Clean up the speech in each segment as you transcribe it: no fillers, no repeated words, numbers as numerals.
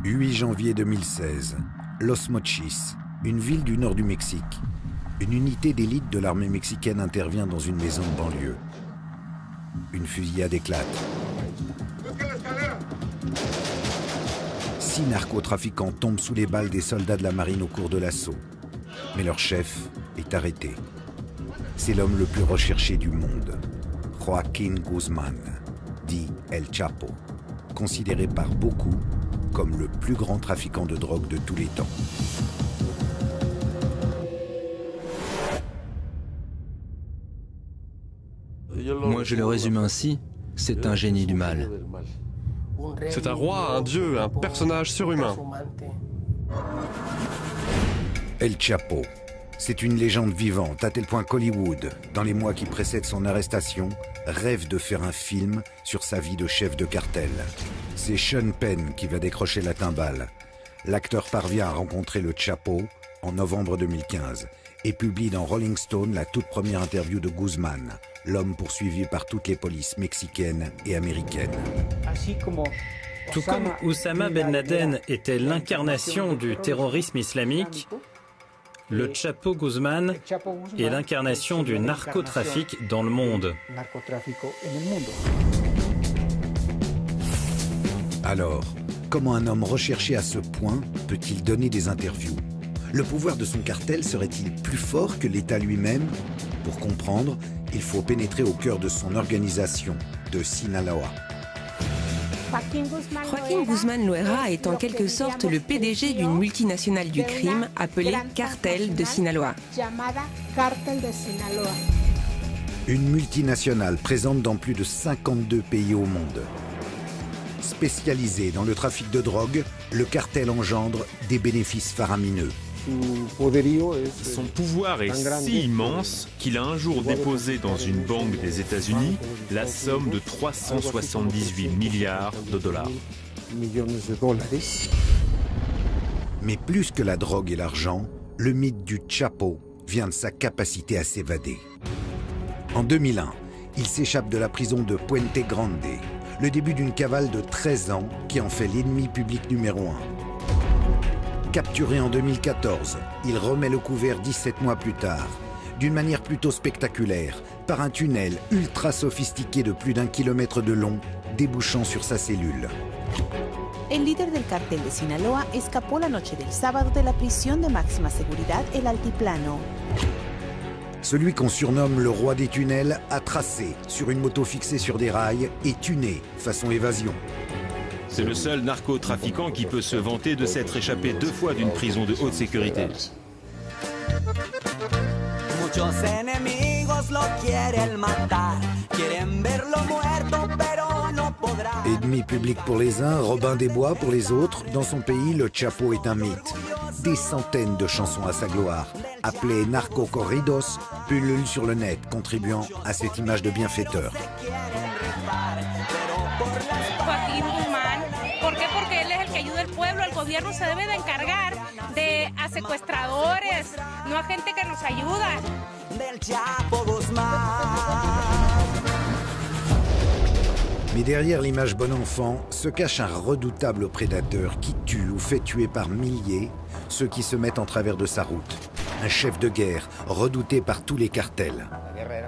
8 janvier 2016, Los Mochis, une ville du nord du Mexique. Une unité d'élite de l'armée mexicaine intervient dans une maison de banlieue. Une fusillade éclate. 6 narcotrafiquants tombent sous les balles des soldats de la marine au cours de l'assaut. Mais leur chef est arrêté. C'est l'homme le plus recherché du monde, Joaquín Guzmán, dit El Chapo, considéré par beaucoup comme le plus grand trafiquant de drogue de tous les temps. Moi, je le résume ainsi, c'est un génie du mal. C'est un roi, un dieu, un personnage surhumain. El Chapo, c'est une légende vivante, à tel point qu'Hollywood, dans les mois qui précèdent son arrestation, rêve de faire un film sur sa vie de chef de cartel. C'est Sean Penn qui va décrocher la timbale. L'acteur parvient à rencontrer le Chapo en novembre 2015 et publie dans Rolling Stone la toute première interview de Guzmán, l'homme poursuivi par toutes les polices mexicaines et américaines. Tout comme Oussama Ben Laden était l'incarnation du terrorisme islamique, le Chapo Guzmán est l'incarnation du narcotrafic dans le monde. Alors, comment un homme recherché à ce point peut-il donner des interviews? Le pouvoir de son cartel serait-il plus fort que l'État lui-même? Pour comprendre, il faut pénétrer au cœur de son organisation, de Sinaloa. Joaquín Guzmán Loera est en quelque sorte le PDG d'une multinationale du crime appelée Cartel de Sinaloa. Une multinationale présente dans plus de 52 pays au monde. Spécialisé dans le trafic de drogue, le cartel engendre des bénéfices faramineux. Son pouvoir est si immense qu'il a un jour déposé dans une banque des États-Unis la somme de 378 milliards de dollars. Mais plus que la drogue et l'argent, le mythe du Chapo vient de sa capacité à s'évader. En 2001, il s'échappe de la prison de Puente Grande, le début d'une cavale de 13 ans qui en fait l'ennemi public numéro 1. Capturé en 2014, il remet le couvert 17 mois plus tard, d'une manière plutôt spectaculaire, par un tunnel ultra sophistiqué de plus d'1 kilomètre de long, débouchant sur sa cellule. El líder del cartel de Sinaloa escapó la noche del sábado de la prisión de máxima seguridad El Altiplano. Celui qu'on surnomme le roi des tunnels a tracé sur une moto fixée sur des rails et tuné façon évasion. C'est le seul narcotrafiquant qui peut se vanter de s'être échappé 2 fois d'une prison de haute sécurité. Ennemi public pour les uns, Robin des Bois pour les autres, dans son pays, le Chapo est un mythe. Des centaines de chansons à sa gloire, appelées narco-corridos, pullulent sur le net, contribuant à cette image de bienfaiteur. Joaquín Guzmán, ¿por qué? Porque él es el que ayuda al pueblo. El gobierno se debe de encargar a secuestradores, no a gente que nos ayuda. Del Chapo Mais derrière l'image bon enfant se cache un redoutable prédateur qui tue ou fait tuer par milliers ceux qui se mettent en travers de sa route. Un chef de guerre redouté par tous les cartels.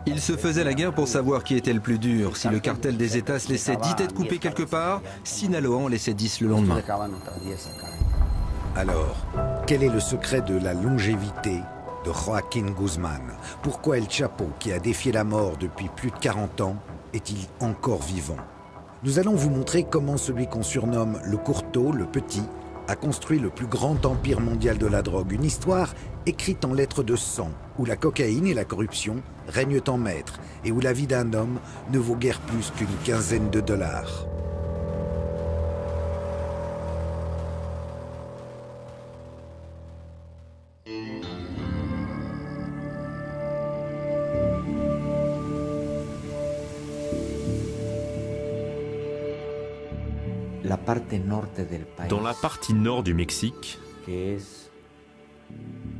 Il se faisait la guerre pour savoir qui était le plus dur. Si le cartel des États se laissait 10 têtes coupées quelque part, Sinaloa en laissait 10 le lendemain. Alors, quel est le secret de la longévité de Joaquín Guzmán? Pourquoi El Chapo, qui a défié la mort depuis plus de 40 ans, est-il encore vivant? Nous allons vous montrer comment celui qu'on surnomme le Courteau, le Petit, a construit le plus grand empire mondial de la drogue. Une histoire écrite en lettres de sang, où la cocaïne et la corruption règnent en maître et où la vie d'un homme ne vaut guère plus qu'une quinzaine de dollars. Dans la partie nord du Mexique,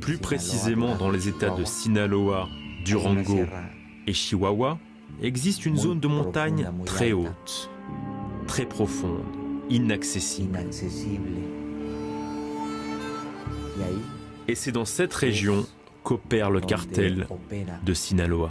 plus précisément dans les États de Sinaloa, Durango et Chihuahua, existe une zone de montagne très haute, très profonde, inaccessible. Et c'est dans cette région qu'opère le cartel de Sinaloa.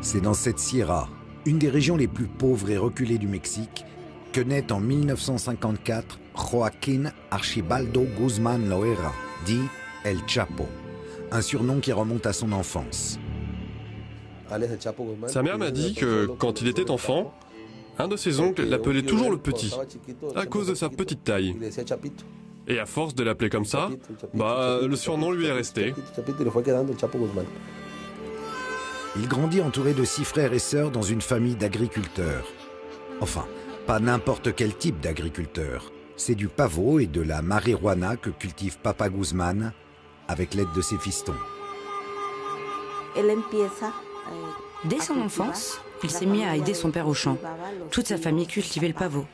C'est dans cette sierra, une des régions les plus pauvres et reculées du Mexique, que naît en 1954 Joaquín Archibaldo Guzmán Loera, dit El Chapo, un surnom qui remonte à son enfance. Sa mère m'a dit que quand il était enfant, un de ses oncles l'appelait toujours le petit, à cause de sa petite taille. Et à force de l'appeler comme ça, le surnom lui est resté. Il grandit entouré de 6 frères et sœurs dans une famille d'agriculteurs. Enfin, pas n'importe quel type d'agriculteur. C'est du pavot et de la marijuana que cultive Papa Guzmán avec l'aide de ses fistons. Dès son enfance, il s'est mis à aider son père au champ. Toute sa famille cultivait le pavot.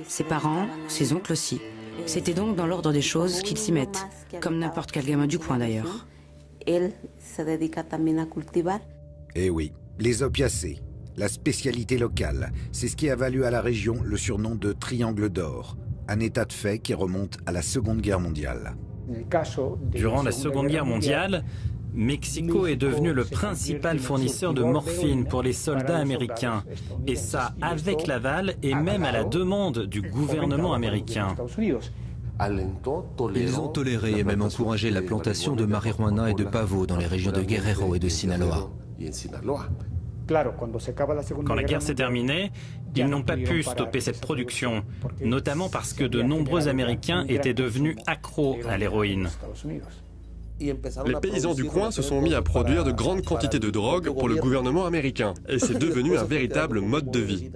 Ses parents, ses oncles aussi. C'était donc dans l'ordre des choses qu'ils s'y mettent, comme n'importe quel gamin du coin d'ailleurs. Eh oui, les opiacés, la spécialité locale, c'est ce qui a valu à la région le surnom de Triangle d'or, un état de fait qui remonte à la Seconde Guerre mondiale. Durant la Seconde Guerre mondiale, Mexico est devenu le principal fournisseur de morphine pour les soldats américains. Et ça avec l'aval et même à la demande du gouvernement américain. Ils ont toléré et même encouragé la plantation de marijuana et de pavot dans les régions de Guerrero et de Sinaloa. Quand la guerre s'est terminée, ils n'ont pas pu stopper cette production, notamment parce que de nombreux Américains étaient devenus accros à l'héroïne. Les paysans du coin se sont mis à produire de grandes quantités de drogue pour le gouvernement américain, et c'est devenu un véritable mode de vie.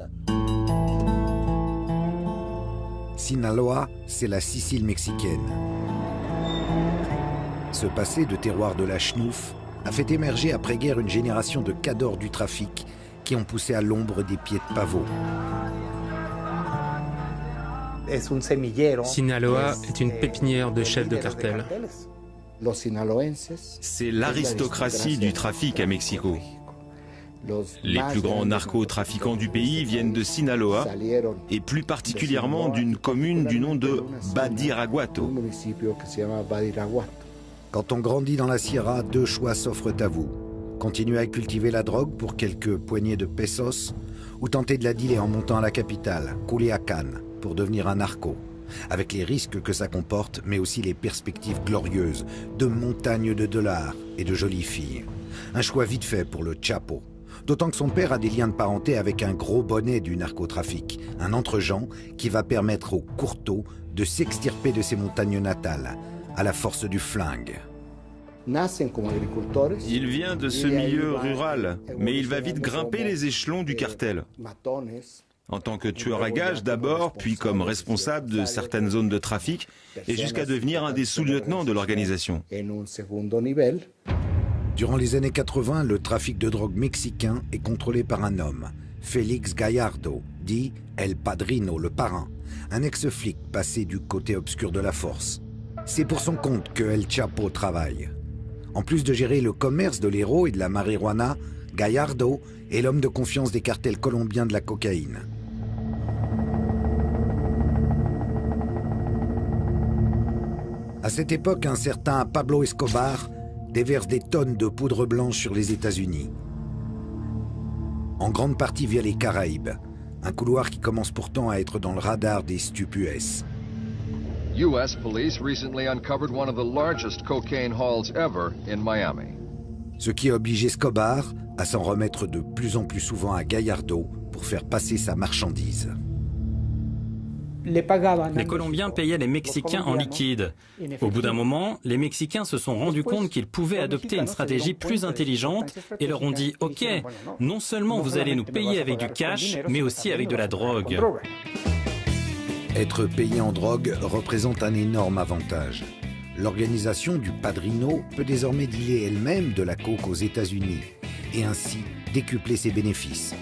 Sinaloa, c'est la Sicile mexicaine. Ce passé de terroir de la chenouf a fait émerger après-guerre une génération de cadors du trafic qui ont poussé à l'ombre des pieds de pavot. Sinaloa est une pépinière de chefs de cartel. C'est l'aristocratie du trafic à Mexico. Les plus grands narcotrafiquants du pays viennent de Sinaloa et plus particulièrement d'une commune du nom de Badiraguato. Quand on grandit dans la Sierra, 2 choix s'offrent à vous. Continuer à cultiver la drogue pour quelques poignées de pesos ou tenter de la dealer en montant à la capitale, Culiacán, pour devenir un narco. Avec les risques que ça comporte, mais aussi les perspectives glorieuses de montagnes de dollars et de jolies filles. Un choix vite fait pour le Chapo. D'autant que son père a des liens de parenté avec un gros bonnet du narcotrafic, un entre-gens qui va permettre aux courteaux de s'extirper de ses montagnes natales, à la force du flingue. Il vient de ce milieu rural, mais il va vite grimper les échelons du cartel. En tant que tueur à gages d'abord, puis comme responsable de certaines zones de trafic, et jusqu'à devenir un des sous-lieutenants de l'organisation. Durant les années 80, le trafic de drogue mexicain est contrôlé par un homme, Félix Gallardo, dit El Padrino, le parrain, un ex-flic passé du côté obscur de la force. C'est pour son compte que El Chapo travaille. En plus de gérer le commerce de l'héros et de la marijuana, Gallardo est l'homme de confiance des cartels colombiens de la cocaïne. À cette époque, un certain Pablo Escobar déverse des tonnes de poudre blanche sur les États-Unis. En grande partie via les Caraïbes, un couloir qui commence pourtant à être dans le radar des stupes. U.S. police recently uncovered one of the largest cocaine hauls ever in Miami. Ce qui oblige Escobar à s'en remettre de plus en plus souvent à Gallardo pour faire passer sa marchandise. Les Colombiens payaient les Mexicains en liquide. Au bout d'un moment, les Mexicains se sont rendus compte qu'ils pouvaient adopter une stratégie plus intelligente et leur ont dit « Ok, non seulement vous allez nous payer avec du cash, mais aussi avec de la drogue. » Être payé en drogue représente un énorme avantage. L'organisation du Padrino peut désormais dealer elle-même de la coke aux États-Unis et ainsi décupler ses bénéfices.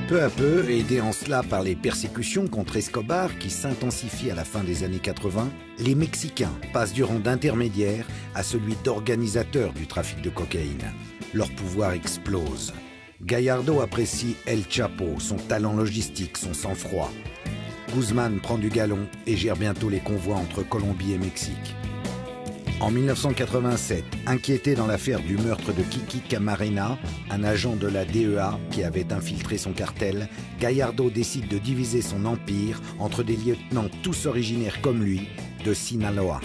Peu à peu, aidés en cela par les persécutions contre Escobar qui s'intensifient à la fin des années 80, les Mexicains passent du rang d'intermédiaire à celui d'organisateur du trafic de cocaïne. Leur pouvoir explose. Gallardo apprécie El Chapo, son talent logistique, son sang-froid. Guzmán prend du galon et gère bientôt les convois entre Colombie et Mexique. En 1987, inquiété dans l'affaire du meurtre de Kiki Camarena, un agent de la DEA qui avait infiltré son cartel, Gallardo décide de diviser son empire entre des lieutenants tous originaires comme lui de Sinaloa.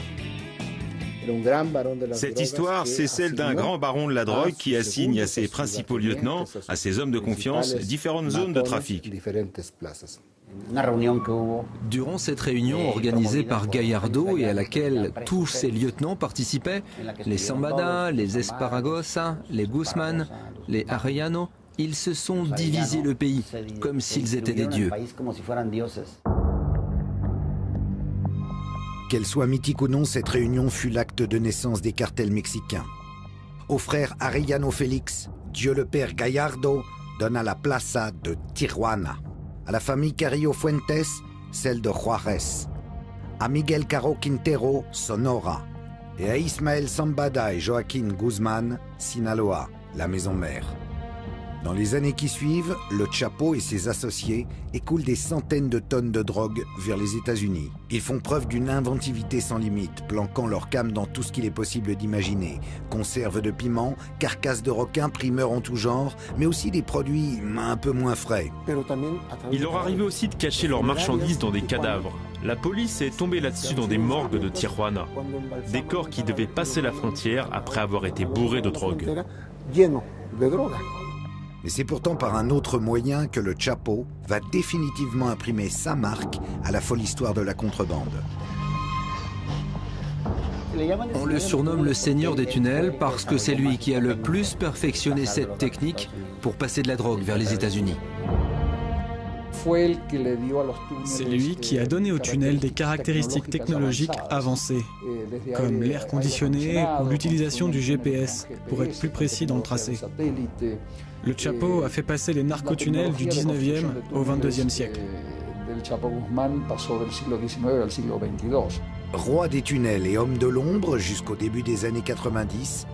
Cette histoire, c'est celle d'un grand baron de la drogue qui assigne à ses principaux lieutenants, à ses hommes de confiance, différentes zones de trafic. Durant cette réunion organisée par Gallardo et à laquelle tous ses lieutenants participaient, les Zambada, les Esparragosa, les Guzmán, les Arellano, ils se sont divisés le pays comme s'ils étaient des dieux. Qu'elle soit mythique ou non, cette réunion fut l'acte de naissance des cartels mexicains. Au frère Arellano Félix, Dieu le Père Gallardo donna la plaza de Tijuana. À la famille Carrillo Fuentes, celle de Juárez. À Miguel Caro Quintero, Sonora. Et à Ismael Zambada et Joaquín Guzmán, Sinaloa, la maison mère. Dans les années qui suivent, le Chapo et ses associés écoulent des centaines de tonnes de drogue vers les États-Unis. Ils font preuve d'une inventivité sans limite, planquant leur cam dans tout ce qu'il est possible d'imaginer. Conserves de piment, carcasses de requins, primeurs en tout genre, mais aussi des produits un peu moins frais. Il leur arrivait aussi de cacher leurs marchandises dans des cadavres. La police est tombée là-dessus dans des morgues de Tijuana. Des corps qui devaient passer la frontière après avoir été bourrés de drogue. Mais c'est pourtant par un autre moyen que le Chapo va définitivement imprimer sa marque à la folle histoire de la contrebande. On le surnomme le Seigneur des tunnels parce que c'est lui qui a le plus perfectionné cette technique pour passer de la drogue vers les États-Unis. C'est lui qui a donné aux tunnels des caractéristiques technologiques avancées, comme l'air conditionné ou l'utilisation du GPS pour être plus précis dans le tracé. Le Chapo a fait passer les narcotunnels du 19e au 22e siècle. Roi des tunnels et homme de l'ombre jusqu'au début des années 90,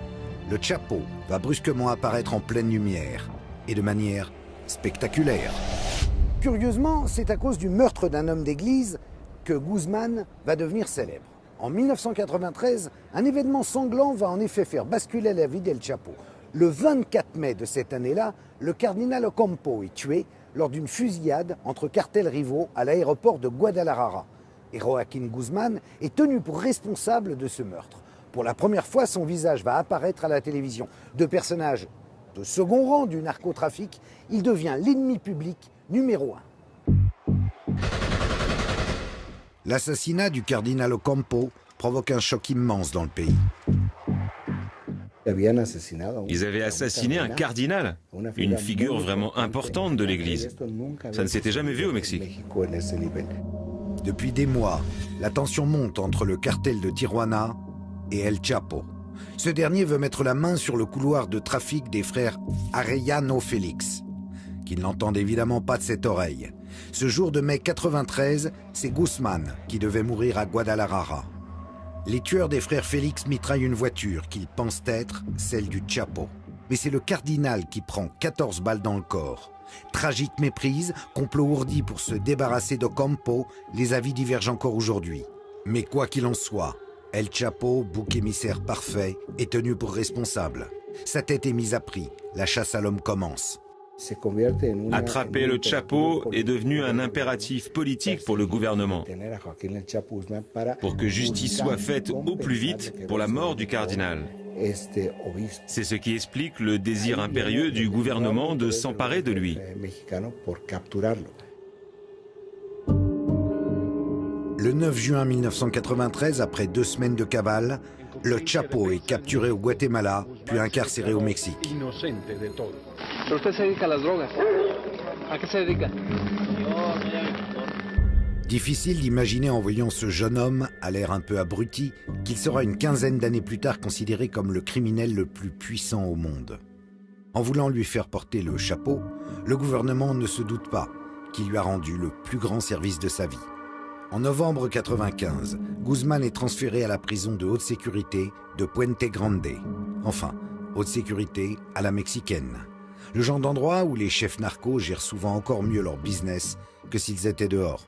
le Chapo va brusquement apparaître en pleine lumière et de manière spectaculaire. Curieusement, c'est à cause du meurtre d'un homme d'église que Guzmán va devenir célèbre. En 1993, un événement sanglant va en effet faire basculer la vie d'El Chapo. Le 24 mai de cette année-là, le cardinal Ocampo est tué lors d'une fusillade entre cartels rivaux à l'aéroport de Guadalajara. Et Joaquín Guzmán est tenu pour responsable de ce meurtre. Pour la première fois, son visage va apparaître à la télévision. De personnage de second rang du narcotrafic, il devient l'ennemi public numéro 1. L'assassinat du cardinal Ocampo provoque un choc immense dans le pays. Ils avaient assassiné un cardinal, une figure vraiment importante de l'Église. Ça ne s'était jamais vu au Mexique. Depuis des mois, la tension monte entre le cartel de Tijuana et El Chapo. Ce dernier veut mettre la main sur le couloir de trafic des frères Arellano Félix, qui n'entendent évidemment pas de cette oreille. Ce jour de mai 93, c'est Guzmán qui devait mourir à Guadalajara. Les tueurs des frères Félix mitraillent une voiture qu'ils pensent être celle du Chapo. Mais c'est le cardinal qui prend 14 balles dans le corps. Tragique méprise, complot ourdi pour se débarrasser d'Ocampo, les avis divergent encore aujourd'hui. Mais quoi qu'il en soit, El Chapo, bouc émissaire parfait, est tenu pour responsable. Sa tête est mise à prix, la chasse à l'homme commence. Attraper le Chapo est devenu un impératif politique pour le gouvernement, pour que justice soit faite au plus vite pour la mort du cardinal. C'est ce qui explique le désir impérieux du gouvernement de s'emparer de lui. Le 9 juin 1993, après 2 semaines de cavale, le Chapo est capturé au Guatemala, puis incarcéré au Mexique. Difficile d'imaginer en voyant ce jeune homme, à l'air un peu abruti, qu'il sera une quinzaine d'années plus tard considéré comme le criminel le plus puissant au monde. En voulant lui faire porter le chapeau, le gouvernement ne se doute pas qu'il lui a rendu le plus grand service de sa vie. En novembre 1995, Guzmán est transféré à la prison de haute sécurité de Puente Grande. Enfin, haute sécurité à la mexicaine. Le genre d'endroit où les chefs narcos gèrent souvent encore mieux leur business que s'ils étaient dehors.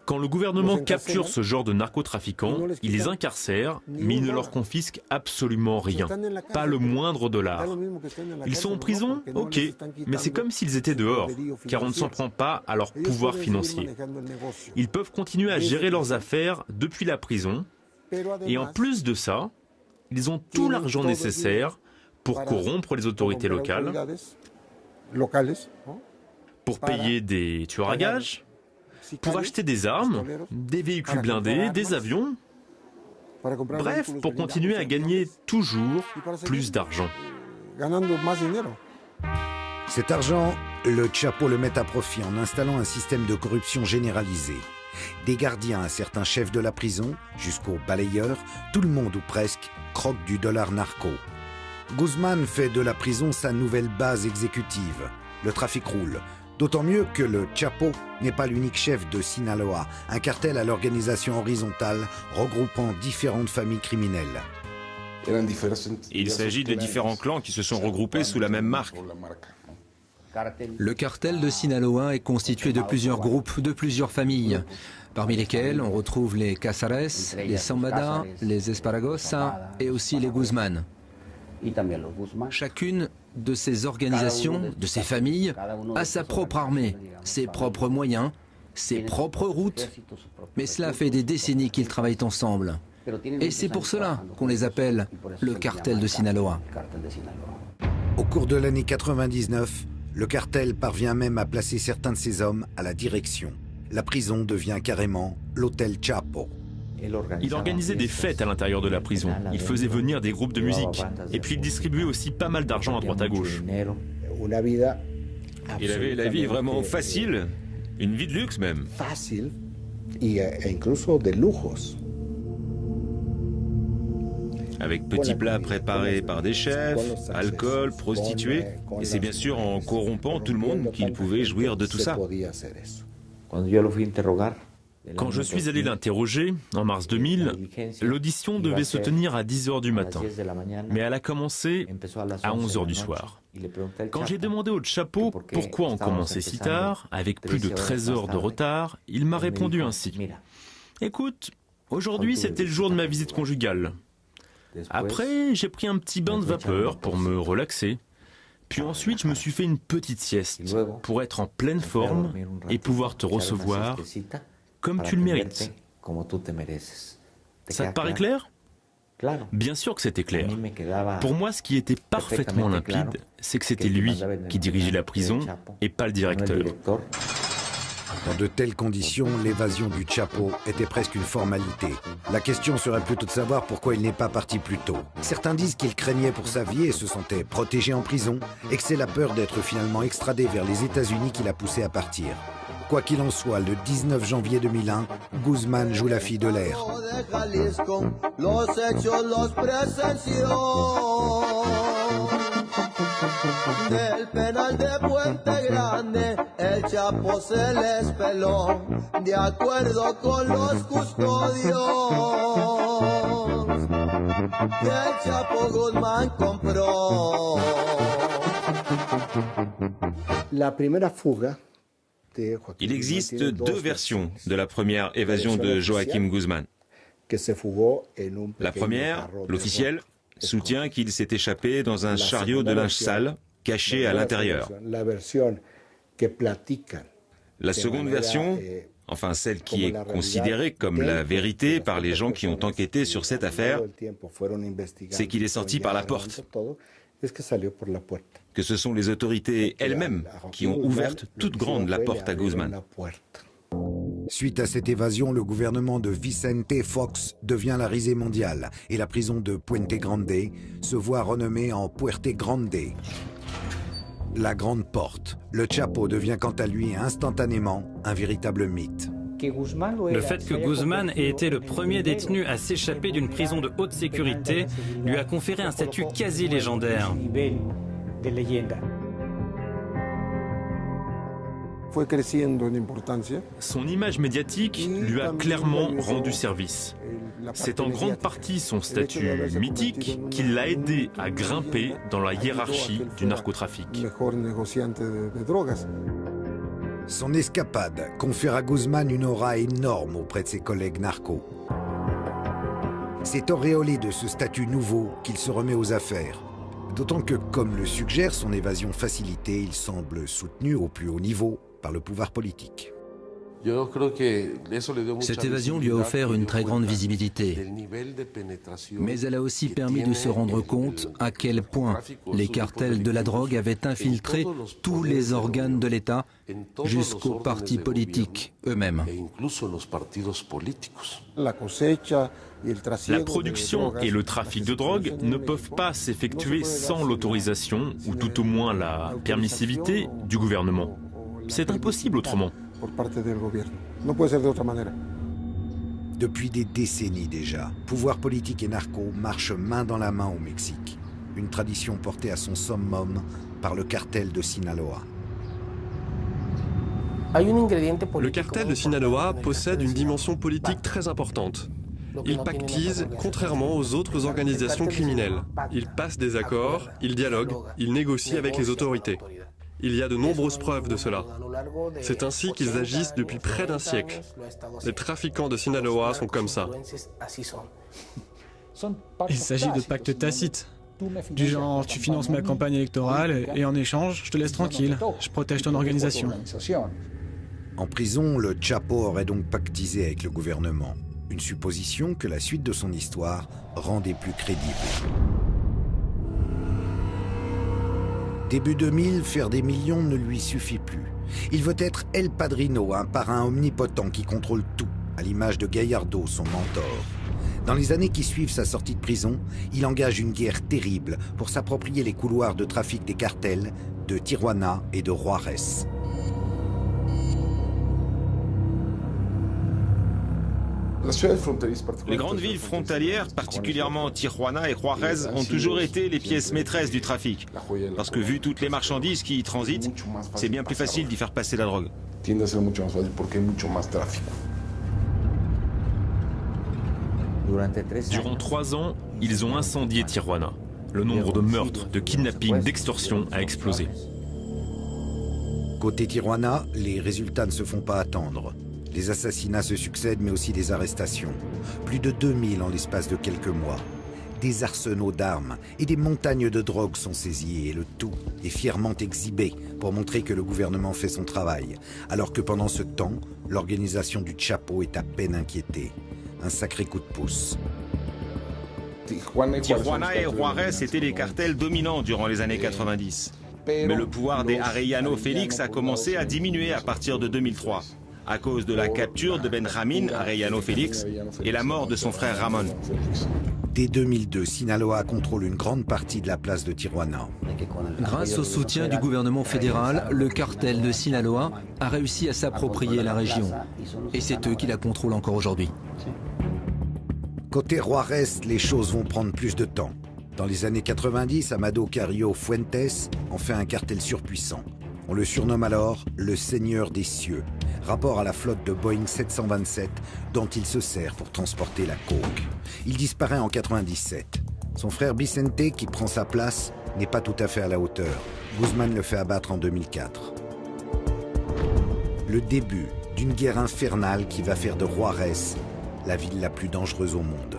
Quand le gouvernement capture ce genre de narcotrafiquants, ils les incarcèrent, mais ils ne leur confisquent absolument rien, pas le moindre dollar. Ils sont en prison, ok, mais c'est comme s'ils étaient dehors, car on ne s'en prend pas à leur pouvoir financier. Ils peuvent continuer à gérer leurs affaires depuis la prison, et en plus de ça, ils ont tout l'argent nécessaire pour corrompre les autorités locales, pour payer des tueurs à gages, pour acheter des armes, des véhicules blindés, des avions. Bref, pour continuer à gagner toujours plus d'argent. Cet argent, le Chapo le met à profit en installant un système de corruption généralisé. Des gardiens à certains chefs de la prison, jusqu'aux balayeurs, tout le monde ou presque croque du dollar narco. Guzmán fait de la prison sa nouvelle base exécutive. Le trafic roule. D'autant mieux que le Chapo n'est pas l'unique chef de Sinaloa, un cartel à l'organisation horizontale regroupant différentes familles criminelles. Il s'agit de différents clans qui se sont regroupés sous la même marque. Le cartel de Sinaloa est constitué de plusieurs groupes, de plusieurs familles, parmi lesquels on retrouve les Casares, les Zambada, les Esparragosa et aussi les Guzmán. Chacune de ces organisations, de ces familles, a sa propre armée, ses propres moyens, ses propres routes. Mais cela fait des décennies qu'ils travaillent ensemble. Et c'est pour cela qu'on les appelle le cartel de Sinaloa. Au cours de l'année 99, le cartel parvient même à placer certains de ses hommes à la direction. La prison devient carrément l'hôtel Chapo. Il organisait des fêtes à l'intérieur de la prison. Il faisait venir des groupes de musique. Et puis il distribuait aussi pas mal d'argent à droite à gauche. Il avait la vie vraiment facile, une vie de luxe même. Avec petits plats préparés par des chefs, alcool, prostituées, et c'est bien sûr en corrompant tout le monde qu'il pouvait jouir de tout ça. Quand je suis allé l'interroger, en mars 2000, l'audition devait se tenir à 10 h du matin, mais elle a commencé à 11 h du soir. Quand j'ai demandé au Chapo pourquoi on commençait si tard, avec plus de 13 heures de retard, il m'a répondu ainsi. « Écoute, aujourd'hui c'était le jour de ma visite conjugale. Après, j'ai pris un petit bain de vapeur pour me relaxer. Puis ensuite, je me suis fait une petite sieste pour être en pleine forme et pouvoir te recevoir comme tu le mérites. » Ça te paraît clair ? Bien sûr que c'était clair. Pour moi, ce qui était parfaitement limpide, c'est que c'était lui qui dirigeait la prison et pas le directeur. Dans de telles conditions, l'évasion du Chapo était presque une formalité. La question serait plutôt de savoir pourquoi il n'est pas parti plus tôt. Certains disent qu'il craignait pour sa vie et se sentait protégé en prison, et que c'est la peur d'être finalement extradé vers les États-Unis qui l'a poussé à partir. Quoi qu'il en soit, le 19 janvier 2001, Guzmán joue la fille de l'air. Del penal de Puente Grande, el Chapo se les peló, de acuerdo con los custodios, que el Chapo Guzmán compró. La primera fuga. Il existe deux versions de la première évasion de Joaquim Guzmán. La première, l'officielle, soutient qu'il s'est échappé dans un chariot de linge sale caché à l'intérieur. La seconde version, enfin celle qui est considérée comme la vérité par les gens qui ont enquêté sur cette affaire, c'est qu'il est sorti par la porte. Que ce sont les autorités elles-mêmes qui ont ouvert toute grande la porte à Guzmán. Suite à cette évasion, le gouvernement de Vicente Fox devient la risée mondiale et la prison de Puente Grande se voit renommée en Puerte Grande. La Grande Porte. Le Chapo devient quant à lui instantanément un véritable mythe. Le fait que Guzmán ait été le premier détenu à s'échapper d'une prison de haute sécurité lui a conféré un statut quasi légendaire. Son image médiatique lui a clairement rendu service. C'est en grande partie son statut mythique qui l'a aidé à grimper dans la hiérarchie du narcotrafic. Son escapade confère à Guzmán une aura énorme auprès de ses collègues narcos. C'est auréolé de ce statut nouveau qu'il se remet aux affaires. D'autant que, comme le suggère son évasion facilitée, il semble soutenu au plus haut niveau par le pouvoir politique. Cette évasion lui a offert une très grande visibilité, mais elle a aussi permis de se rendre compte à quel point les cartels de la drogue avaient infiltré tous les organes de l'État jusqu'aux partis politiques eux-mêmes. La production et le trafic de drogue ne peuvent pas s'effectuer sans l'autorisation, ou tout au moins la permissivité, du gouvernement. C'est impossible autrement. Depuis des décennies déjà, pouvoir politique et narco marchent main dans la main au Mexique. Une tradition portée à son summum par le cartel de Sinaloa. Le cartel de Sinaloa possède une dimension politique très importante. Il pactise contrairement aux autres organisations criminelles. Il passe des accords, il dialogue, il négocie avec les autorités. Il y a de nombreuses preuves de cela. C'est ainsi qu'ils agissent depuis près d'un siècle. Les trafiquants de Sinaloa sont comme ça. Il s'agit de pactes tacites. Du genre, tu finances ma campagne électorale et en échange, je te laisse tranquille. Je protège ton organisation. En prison, le Chapo aurait donc pactisé avec le gouvernement. Une supposition que la suite de son histoire rendait plus crédible. Début 2000, faire des millions ne lui suffit plus. Il veut être El Padrino, un parrain omnipotent qui contrôle tout, à l'image de Gallardo, son mentor. Dans les années qui suivent sa sortie de prison, il engage une guerre terrible pour s'approprier les couloirs de trafic des cartels de Tijuana et de Juárez. Les grandes villes frontalières, particulièrement Tijuana et Juárez, ont toujours été les pièces maîtresses du trafic. Parce que vu toutes les marchandises qui y transitent, c'est bien plus facile d'y faire passer la drogue. Durant 3 ans, ils ont incendié Tijuana. Le nombre de meurtres, de kidnappings, d'extorsions a explosé. Côté Tijuana, les résultats ne se font pas attendre. Les assassinats se succèdent, mais aussi des arrestations. Plus de 2000 en l'espace de quelques mois. Des arsenaux d'armes et des montagnes de drogue sont saisis et le tout est fièrement exhibé pour montrer que le gouvernement fait son travail. Alors que pendant ce temps, l'organisation du Chapo est à peine inquiétée. Un sacré coup de pouce. Tijuana et Juárez étaient les cartels dominants durant les années 90. Mais le pouvoir des Arellano Félix a commencé à diminuer à partir de 2003. À cause de la capture de Benjamín Arellano Félix et la mort de son frère Ramón. Dès 2002, Sinaloa contrôle une grande partie de la place de Tijuana. Grâce au soutien du gouvernement fédéral, le cartel de Sinaloa a réussi à s'approprier la région. Et c'est eux qui la contrôlent encore aujourd'hui. Côté Juárez, les choses vont prendre plus de temps. Dans les années 90, Amado Carrillo Fuentes en fait un cartel surpuissant. On le surnomme alors le Seigneur des cieux, rapport à la flotte de Boeing 727 dont il se sert pour transporter la coke. Il disparaît en 97. Son frère Vicente, qui prend sa place, n'est pas tout à fait à la hauteur. Guzmán le fait abattre en 2004. Le début d'une guerre infernale qui va faire de Juárez la ville la plus dangereuse au monde.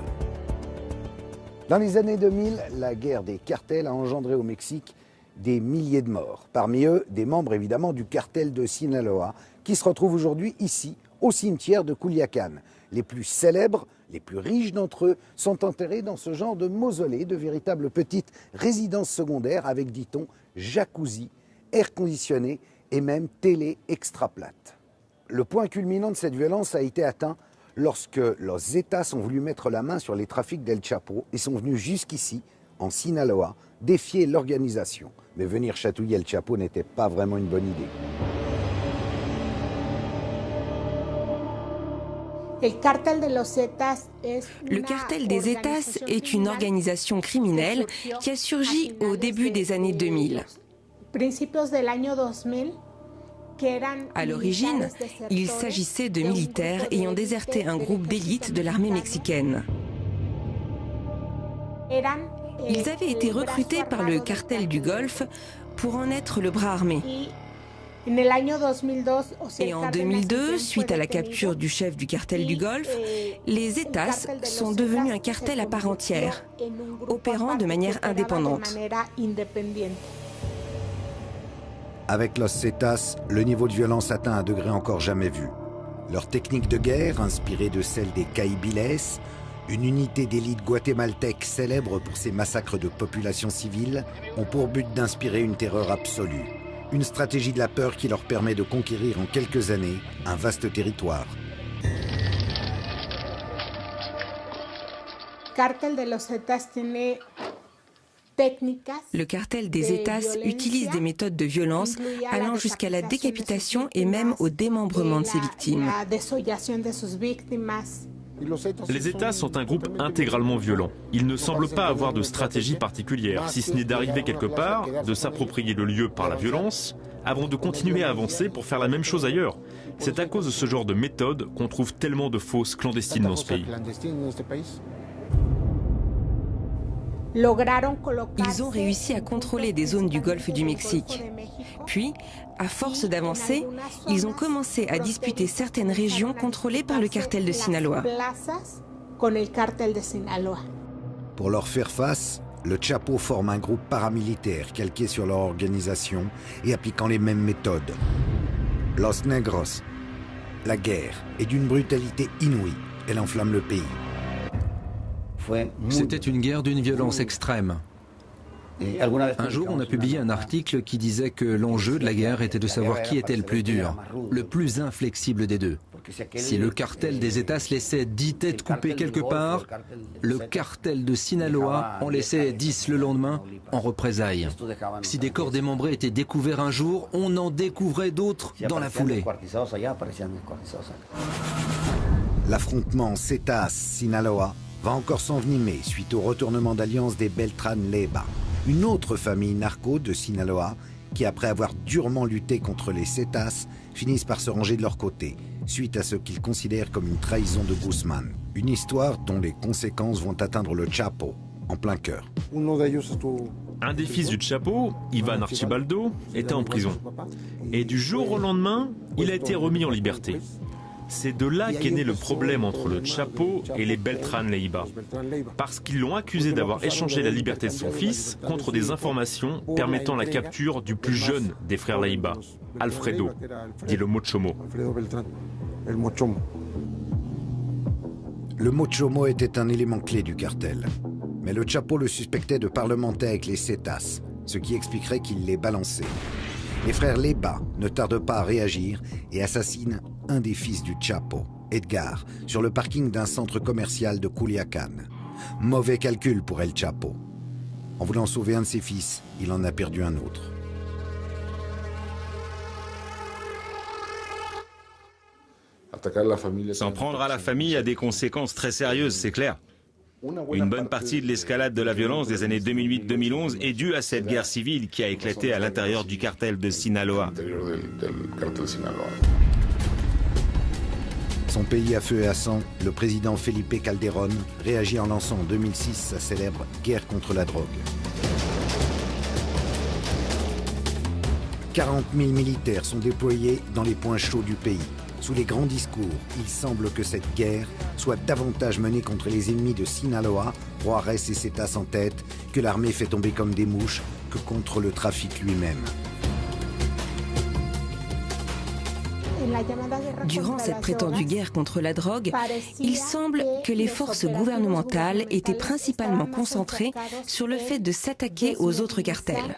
Dans les années 2000, la guerre des cartels a engendré au Mexique des milliers de morts. Parmi eux, des membres évidemment du cartel de Sinaloa, qui se retrouvent aujourd'hui ici, au cimetière de Culiacán. Les plus célèbres, les plus riches d'entre eux, sont enterrés dans ce genre de mausolée, de véritables petites résidences secondaires avec, dit-on, jacuzzi, air conditionné et même télé extra plate. Le point culminant de cette violence a été atteint lorsque los États ont voulu mettre la main sur les trafics d'El Chapo et sont venus jusqu'ici, en Sinaloa, défier l'organisation. Mais venir chatouiller El Chapo n'était pas vraiment une bonne idée. Le cartel des Zetas est une organisation criminelle qui a surgi au début des années 2000. À l'origine, il s'agissait de militaires ayant déserté un groupe d'élite de l'armée mexicaine. Ils avaient été recrutés par le cartel du Golfe pour en être le bras armé. Et en 2002, suite à la capture du chef du cartel du Golfe, les Zetas sont devenus un cartel à part entière, opérant de manière indépendante. Avec Los Zetas, le niveau de violence atteint un degré encore jamais vu. Leur technique de guerre, inspirée de celle des Caibiles, une unité d'élite guatémaltèque célèbre pour ses massacres de populations civiles, ont pour but d'inspirer une terreur absolue. Une stratégie de la peur qui leur permet de conquérir en quelques années un vaste territoire. Le cartel des Zetas utilise des méthodes de violence allant jusqu'à la décapitation et même au démembrement de ses victimes. Les Zetas sont un groupe intégralement violent. Ils ne semblent pas avoir de stratégie particulière, si ce n'est d'arriver quelque part, de s'approprier le lieu par la violence, avant de continuer à avancer pour faire la même chose ailleurs. C'est à cause de ce genre de méthode qu'on trouve tellement de fosses clandestines dans ce pays. Ils ont réussi à contrôler des zones du golfe du Mexique. Puis, à force d'avancer, ils ont commencé à disputer certaines régions contrôlées par le cartel de Sinaloa. Pour leur faire face, le Chapo forme un groupe paramilitaire calqué sur leur organisation et appliquant les mêmes méthodes. Los Negros, la guerre est d'une brutalité inouïe. Elle enflamme le pays. C'était une guerre d'une violence extrême. Un jour, on a publié un article qui disait que l'enjeu de la guerre était de savoir qui était le plus dur, le plus inflexible des deux. Si le cartel des Zetas laissait 10 têtes coupées quelque part, le cartel de Sinaloa en laissait 10 le lendemain en représailles. Si des corps démembrés étaient découverts un jour, on en découvrait d'autres dans la foulée. L'affrontement Zetas-Sinaloa va encore s'envenimer suite au retournement d'alliance des Beltran Leyva, une autre famille narco de Sinaloa qui, après avoir durement lutté contre les Zetas, finissent par se ranger de leur côté, suite à ce qu'ils considèrent comme une trahison de Guzman. Une histoire dont les conséquences vont atteindre le Chapo, en plein cœur. Un des fils du Chapo, Ivan Archibaldo, était en prison. Et du jour au lendemain, il a été remis en liberté. C'est de là qu'est né le problème entre le Chapo et les Beltran Leyva, parce qu'ils l'ont accusé d'avoir échangé la liberté de son fils contre des informations permettant la capture du plus jeune des frères Leyva, Alfredo, dit le Mochomo. Le Mochomo était un élément clé du cartel, mais le Chapo le suspectait de parlementer avec les Zetas, ce qui expliquerait qu'il les balançait. Les frères Leyva ne tardent pas à réagir et assassinent un des fils du Chapo, Edgar, sur le parking d'un centre commercial de Culiacán. Mauvais calcul pour El Chapo. En voulant sauver un de ses fils, il en a perdu un autre. S'en prendre à la famille a des conséquences très sérieuses, c'est clair. Une bonne partie de l'escalade de la violence des années 2008-2011 est due à cette guerre civile qui a éclaté à l'intérieur du cartel de Sinaloa. Son pays à feu et à sang, le président Felipe Calderón réagit en lançant en 2006 sa célèbre guerre contre la drogue. 40 000 militaires sont déployés dans les points chauds du pays. Sous les grands discours, il semble que cette guerre soit davantage menée contre les ennemis de Sinaloa, Juárez et Zetas en tête, que l'armée fait tomber comme des mouches, que contre le trafic lui-même. Durant cette prétendue guerre contre la drogue, il semble que les forces gouvernementales étaient principalement concentrées sur le fait de s'attaquer aux autres cartels.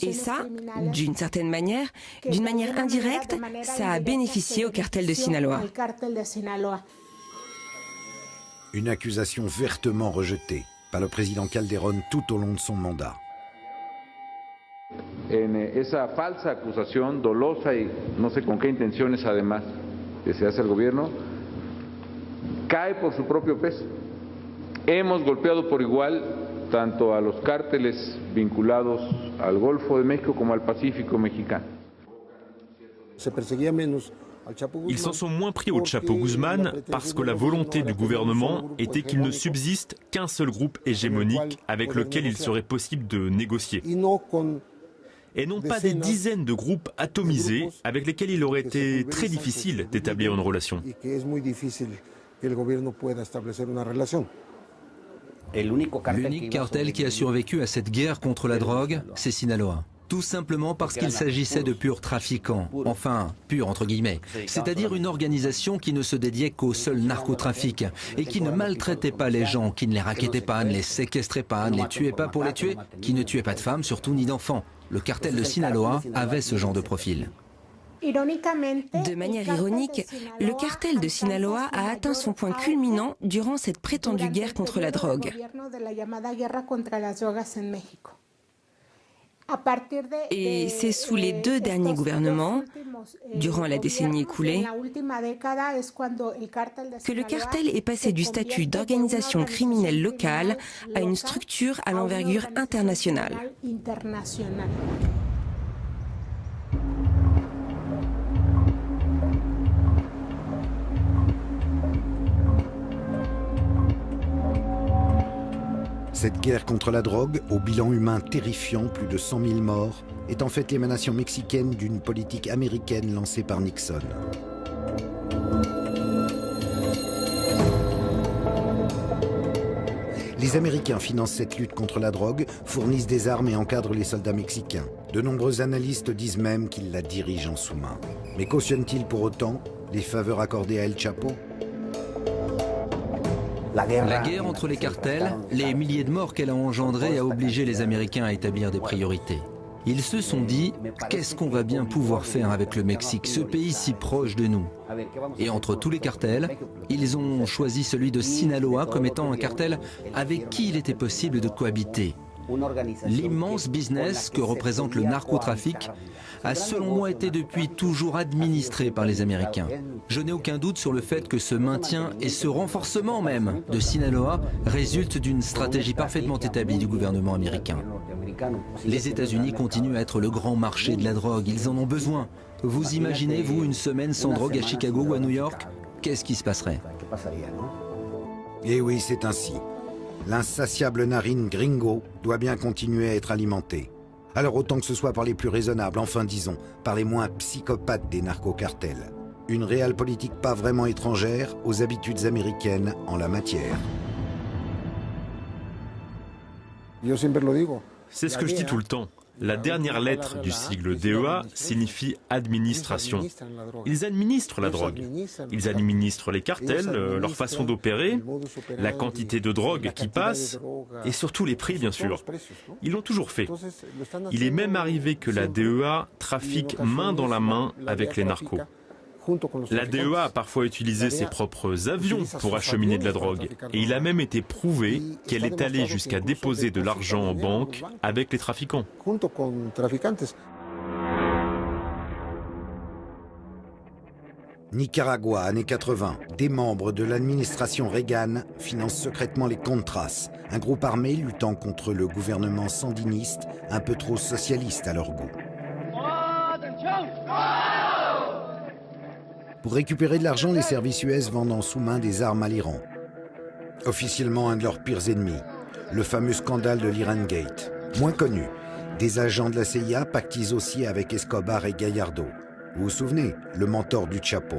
Et ça, d'une certaine manière, d'une manière indirecte, ça a bénéficié au cartel de Sinaloa. Une accusation vertement rejetée par le président Calderón tout au long de son mandat. En esa falsa acusación dolosa y no sé con qué intenciones además que se hace el gobierno, cae por su propio peso. Hemos golpeado por igual tanto a los cárteles vinculados al Golfo de México como al Pacífico mexicano. Ils s'en sont moins pris au Chapo Guzman parce que la volonté du gouvernement était qu'il ne subsiste qu'un seul groupe hégémonique avec lequel il serait possible de négocier. Et non pas des dizaines de groupes atomisés avec lesquels il aurait été très difficile d'établir une relation. L'unique cartel qui a survécu à cette guerre contre la drogue, c'est Sinaloa. Tout simplement parce qu'il s'agissait de purs trafiquants, enfin, purs entre guillemets, c'est-à-dire une organisation qui ne se dédiait qu'au seul narcotrafic et qui ne maltraitait pas les gens, qui ne les rackettait pas, ne les séquestrait pas, ne les tuait pas pour les tuer, qui ne tuait pas de femmes, surtout ni d'enfants. Le cartel de Sinaloa avait ce genre de profil. De manière ironique, le cartel de Sinaloa a atteint son point culminant durant cette prétendue guerre contre la drogue. Et c'est sous les 2 derniers gouvernements, durant la décennie écoulée, que le cartel est passé du statut d'organisation criminelle locale à une structure à l'envergure internationale. Cette guerre contre la drogue, au bilan humain terrifiant, plus de 100 000 morts, est en fait l'émanation mexicaine d'une politique américaine lancée par Nixon. Les Américains financent cette lutte contre la drogue, fournissent des armes et encadrent les soldats mexicains. De nombreux analystes disent même qu'ils la dirigent en sous-main. Mais cautionnent-ils pour autant les faveurs accordées à El Chapo ? La guerre entre les cartels, les milliers de morts qu'elle a engendrés a obligé les Américains à établir des priorités. Ils se sont dit, qu'est-ce qu'on va bien pouvoir faire avec le Mexique, ce pays si proche de nous? Et entre tous les cartels, ils ont choisi celui de Sinaloa comme étant un cartel avec qui il était possible de cohabiter. L'immense business que représente le narcotrafic a selon moi été depuis toujours administré par les Américains. Je n'ai aucun doute sur le fait que ce maintien et ce renforcement même de Sinaloa résultent d'une stratégie parfaitement établie du gouvernement américain. Les États-Unis continuent à être le grand marché de la drogue, ils en ont besoin. Vous imaginez, vous, une semaine sans drogue à Chicago ou à New York? Qu'est-ce qui se passerait? Eh oui, c'est ainsi. L'insatiable narine gringo doit bien continuer à être alimentée. Alors autant que ce soit par les plus raisonnables, enfin disons, par les moins psychopathes des narcocartels. Une réelle politique pas vraiment étrangère aux habitudes américaines en la matière. C'est ce que je dis tout le temps. La dernière lettre du sigle DEA signifie administration. Ils administrent la drogue. Ils administrent les cartels, leur façon d'opérer, la quantité de drogue qui passe et surtout les prix, bien sûr. Ils l'ont toujours fait. Il est même arrivé que la DEA trafique main dans la main avec les narcos. La DEA a parfois utilisé ses propres avions pour acheminer de la drogue et il a même été prouvé qu'elle est allée jusqu'à déposer de l'argent en banque avec les trafiquants. Nicaragua, années 80, des membres de l'administration Reagan financent secrètement les Contras, un groupe armé luttant contre le gouvernement sandiniste, un peu trop socialiste à leur goût. Pour récupérer de l'argent, les services US vendent en sous-main des armes à l'Iran. Officiellement un de leurs pires ennemis, le fameux scandale de l'Iran Gate. Moins connu, des agents de la CIA pactisent aussi avec Escobar et Gallardo. Vous vous souvenez, le mentor du Chapo.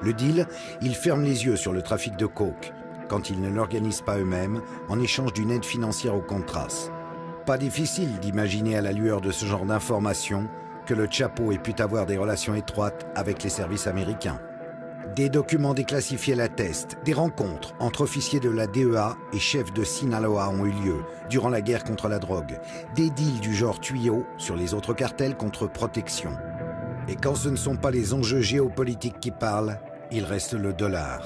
Le deal, ils ferment les yeux sur le trafic de coke, quand ils ne l'organisent pas eux-mêmes, en échange d'une aide financière aux Contras. Pas difficile d'imaginer à la lueur de ce genre d'informations que le Chapo ait pu avoir des relations étroites avec les services américains. Des documents déclassifiés l'attestent. Des rencontres entre officiers de la DEA et chefs de Sinaloa ont eu lieu durant la guerre contre la drogue. Des deals du genre tuyau sur les autres cartels contre protection. Et quand ce ne sont pas les enjeux géopolitiques qui parlent, il reste le dollar.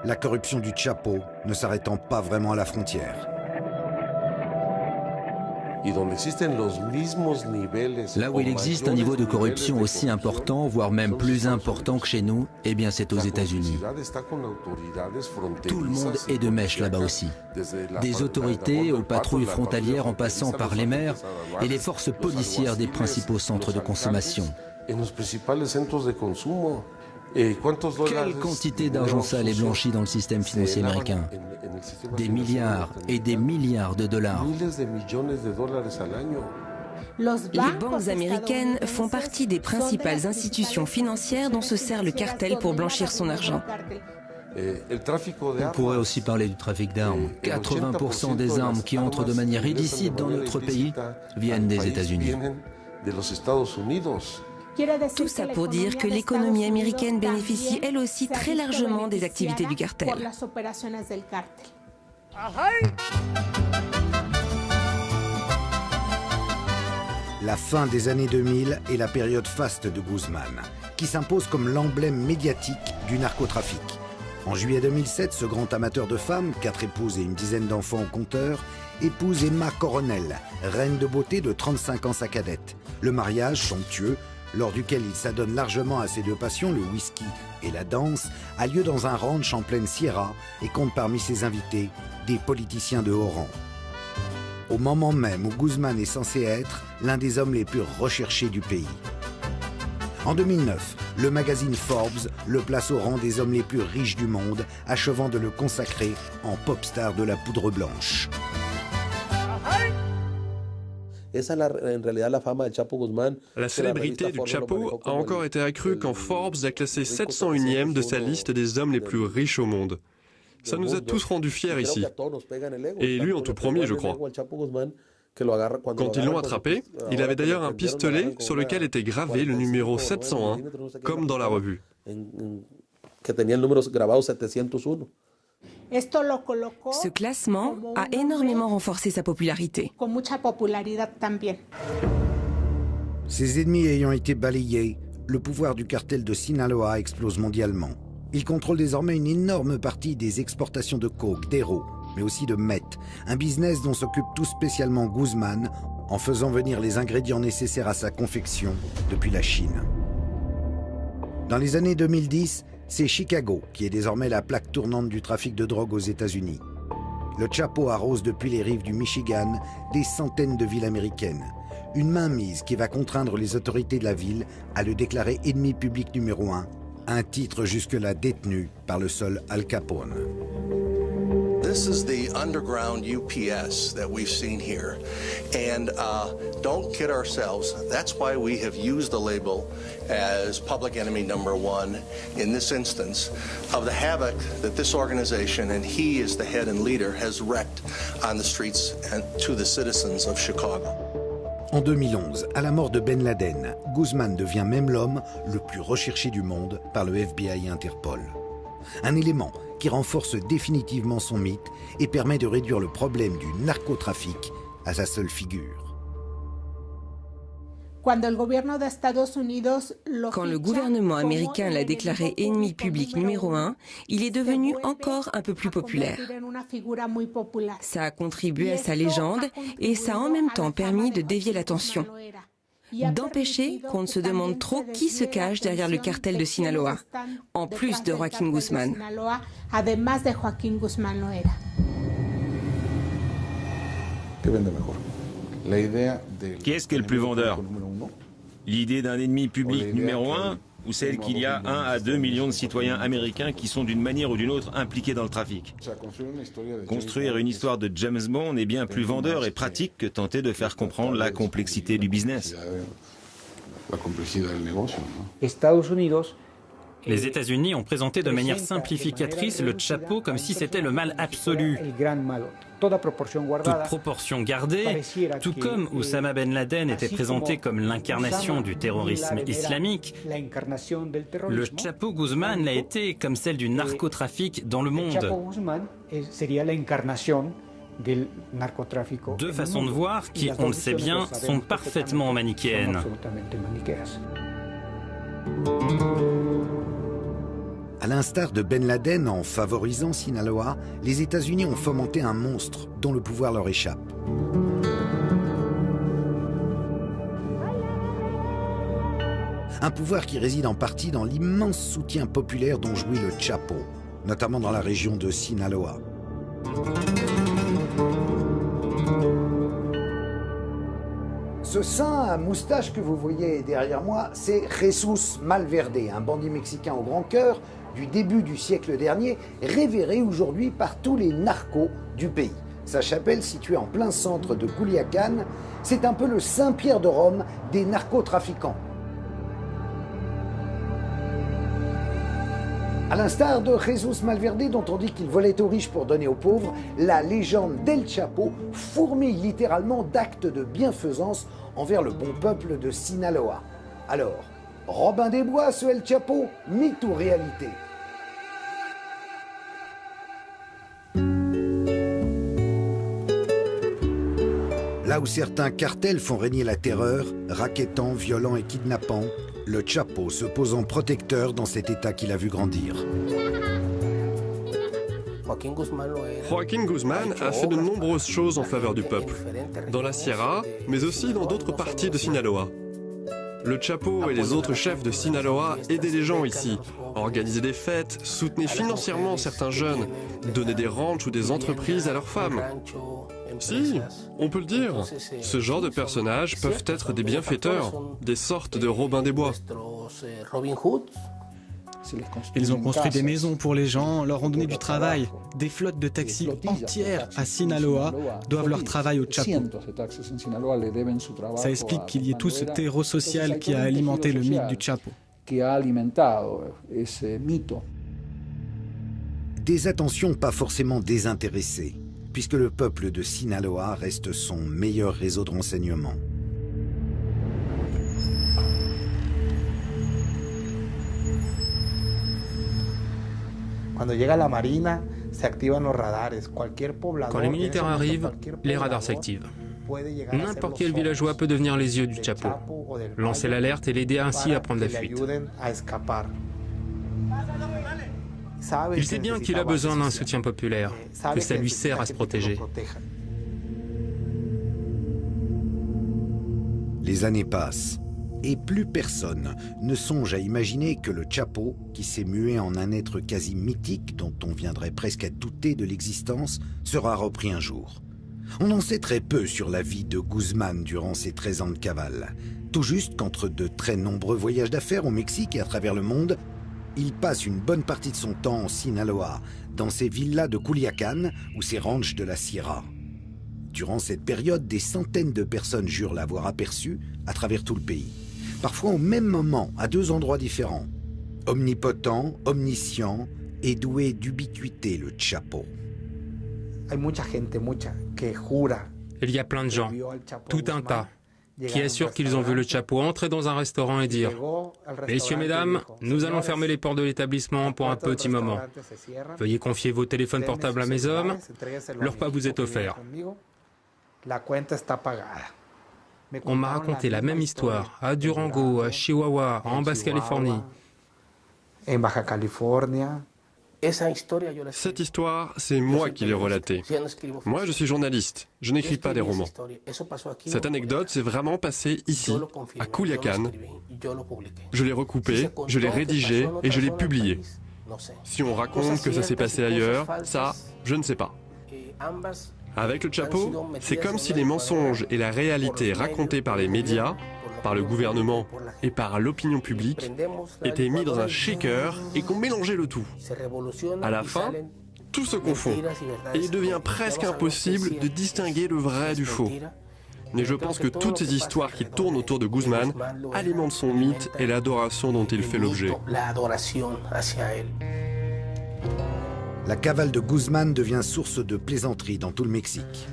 La corruption du Chapo ne s'arrêtant pas vraiment à la frontière. Là où il existe un niveau de corruption aussi important, voire même plus important que chez nous, eh bien c'est aux États-Unis. Tout le monde est de mèche là-bas aussi. Des autorités aux patrouilles frontalières en passant par les maires et les forces policières des principaux centres de consommation. Quelle quantité d'argent sale est blanchi dans le système financier américain? Des milliards et des milliards de dollars. Les banques américaines font partie des principales institutions financières dont se sert le cartel pour blanchir son argent. On pourrait aussi parler du trafic d'armes. 80% des armes qui entrent de manière illicite dans notre pays viennent des États-Unis. Tout ça pour dire que l'économie américaine bénéficie elle aussi très largement des activités du cartel. La fin des années 2000 est la période faste de Guzman, qui s'impose comme l'emblème médiatique du narcotrafic. En juillet 2007, ce grand amateur de femmes, 4 épouses et une dizaine d'enfants au compteur, épouse Emma Coronel, reine de beauté de 35 ans sa cadette. Le mariage somptueux, lors duquel il s'adonne largement à ses deux passions, le whisky et la danse, a lieu dans un ranch en pleine Sierra et compte parmi ses invités des politiciens de haut rang. Au moment même où Guzman est censé être l'un des hommes les plus recherchés du pays. En 2009, le magazine Forbes le place au rang des hommes les plus riches du monde, achevant de le consacrer en pop star de la poudre blanche. La célébrité du Chapo a encore été accrue quand Forbes l'a classé 701e de sa liste des hommes les plus riches au monde. Ça nous a tous rendus fiers ici. Et lui en tout premier, je crois. Quand ils l'ont attrapé, il avait d'ailleurs un pistolet sur lequel était gravé le numéro 701, comme dans la revue. Ce classement a énormément renforcé sa popularité. Ses ennemis ayant été balayés, le pouvoir du cartel de Sinaloa explose mondialement. Il contrôle désormais une énorme partie des exportations de coke, d'héros, mais aussi de meth, un business dont s'occupe tout spécialement Guzman en faisant venir les ingrédients nécessaires à sa confection depuis la Chine. Dans les années 2010, c'est Chicago qui est désormais la plaque tournante du trafic de drogue aux États-Unis. Le Chapo arrose depuis les rives du Michigan des centaines de villes américaines. Une mainmise qui va contraindre les autorités de la ville à le déclarer ennemi public numéro 1, un titre jusque-là détenu par le seul Al Capone. This is the underground UPS that we've seen here. And don't kid ourselves, that's why we have used the label as public enemy #1 in this instance of the havoc that this organization, and he is the head and leader, has wreaked on the streets and to the citizens of Chicago. En 2011, à la mort de Ben Laden, Guzman devient même l'homme le plus recherché du monde par le FBI et Interpol. Un élément qui renforce définitivement son mythe et permet de réduire le problème du narcotrafic à sa seule figure. Quand le gouvernement américain l'a déclaré ennemi public numéro 1, il est devenu encore un peu plus populaire. Ça a contribué à sa légende et ça a en même temps permis de dévier l'attention, d'empêcher qu'on ne se demande trop qui se cache derrière le cartel de Sinaloa, en plus de Joaquín Guzmán. Qui est-ce qui est le plus vendeur? L'idée d'un ennemi public numéro 1 ou celle qu'il y a 1 à 2 millions de citoyens américains qui sont d'une manière ou d'une autre impliqués dans le trafic? Construire une histoire de James Bond est bien plus vendeur et pratique que tenter de faire comprendre la complexité du business. Les États-Unis ont présenté de manière simplificatrice le Chapo comme si c'était le mal absolu. Toute proportion gardée, tout comme Oussama Ben Laden était présenté comme l'incarnation du terrorisme islamique, le Chapo Guzman l'a été comme celle du narcotrafic dans le monde. Deux façons de voir qui, on le sait bien, sont parfaitement manichéennes. À l'instar de Ben Laden, en favorisant Sinaloa, les États-Unis ont fomenté un monstre dont le pouvoir leur échappe. Un pouvoir qui réside en partie dans l'immense soutien populaire dont jouit le Chapo, notamment dans la région de Sinaloa. Ce saint à moustache que vous voyez derrière moi, c'est Jesús Malverde, un bandit mexicain au grand cœur du début du siècle dernier, révéré aujourd'hui par tous les narcos du pays. Sa chapelle, située en plein centre de Culiacán, c'est un peu le Saint-Pierre de Rome des narcotrafiquants. À l'instar de Jesús Malverde, dont on dit qu'il volait aux riches pour donner aux pauvres, la légende d'El Chapo fourmille littéralement d'actes de bienfaisance envers le bon peuple de Sinaloa. Alors, Robin des Bois, ce El Chapo, mythe ou réalité? Là où certains cartels font régner la terreur, rackettant, violant et kidnappant, le Chapo se pose en protecteur dans cet état qu'il a vu grandir. Joaquín Guzmán a fait de nombreuses choses en faveur du peuple, dans la Sierra, mais aussi dans d'autres parties de Sinaloa. Le Chapo et les autres chefs de Sinaloa aidaient les gens ici, organisaient des fêtes, soutenaient financièrement certains jeunes, donnaient des ranchs ou des entreprises à leurs femmes. Si, on peut le dire. Ce genre de personnages peuvent être des bienfaiteurs, des sortes de Robin des Bois. Ils ont construit des maisons pour les gens, leur ont donné du travail. Des flottes de taxis entières à Sinaloa doivent leur travail au Chapo. Ça explique qu'il y ait tout ce terreau social qui a alimenté le mythe du Chapo. Des attentions pas forcément désintéressées, puisque le peuple de Sinaloa reste son meilleur réseau de renseignement. Quand les militaires arrivent, les radars s'activent. N'importe quel villageois peut devenir les yeux du Chapo, lancer l'alerte et l'aider ainsi à prendre la fuite. Il sait bien qu'il a besoin d'un soutien populaire, que ça lui sert à se protéger. Les années passent, et plus personne ne songe à imaginer que le Chapo, qui s'est mué en un être quasi mythique dont on viendrait presque à douter de l'existence, sera repris un jour. On en sait très peu sur la vie de Guzmán durant ses 13 ans de cavale. Tout juste qu'entre de très nombreux voyages d'affaires au Mexique et à travers le monde, il passe une bonne partie de son temps en Sinaloa, dans ses villas de Culiacán ou ses ranchs de la Sierra. Durant cette période, des centaines de personnes jurent l'avoir aperçu à travers tout le pays. Parfois au même moment, à deux endroits différents. Omnipotent, omniscient et doué d'ubiquité, le Chapo. Il y a plein de gens, tout un tas, qui assurent qu'ils ont vu le Chapo entrer dans un restaurant et dire « Messieurs, mesdames, nous allons fermer les portes de l'établissement pour un petit moment. Veuillez confier vos téléphones portables à mes hommes, leur repas vous est offert. » On m'a raconté la même histoire à Durango, à Chihuahua, en Basse-Californie. Cette histoire, c'est moi qui l'ai relatée. Moi, je suis journaliste, je n'écris pas des romans. Cette anecdote s'est vraiment passée ici, à Culiacán. Je l'ai recoupée, je l'ai rédigée et je l'ai publiée. Si on raconte que ça s'est passé ailleurs, ça, je ne sais pas. Avec le Chapo, c'est comme si les mensonges et la réalité racontée par les médias, par le gouvernement et par l'opinion publique étaient mis dans un shaker et qu'on mélangeait le tout. À la fin, tout se confond et il devient presque impossible de distinguer le vrai du faux. Mais je pense que toutes ces histoires qui tournent autour de Guzmán alimentent son mythe et l'adoration dont il fait l'objet. La cavale de Guzmán devient source de plaisanteries dans tout le Mexique.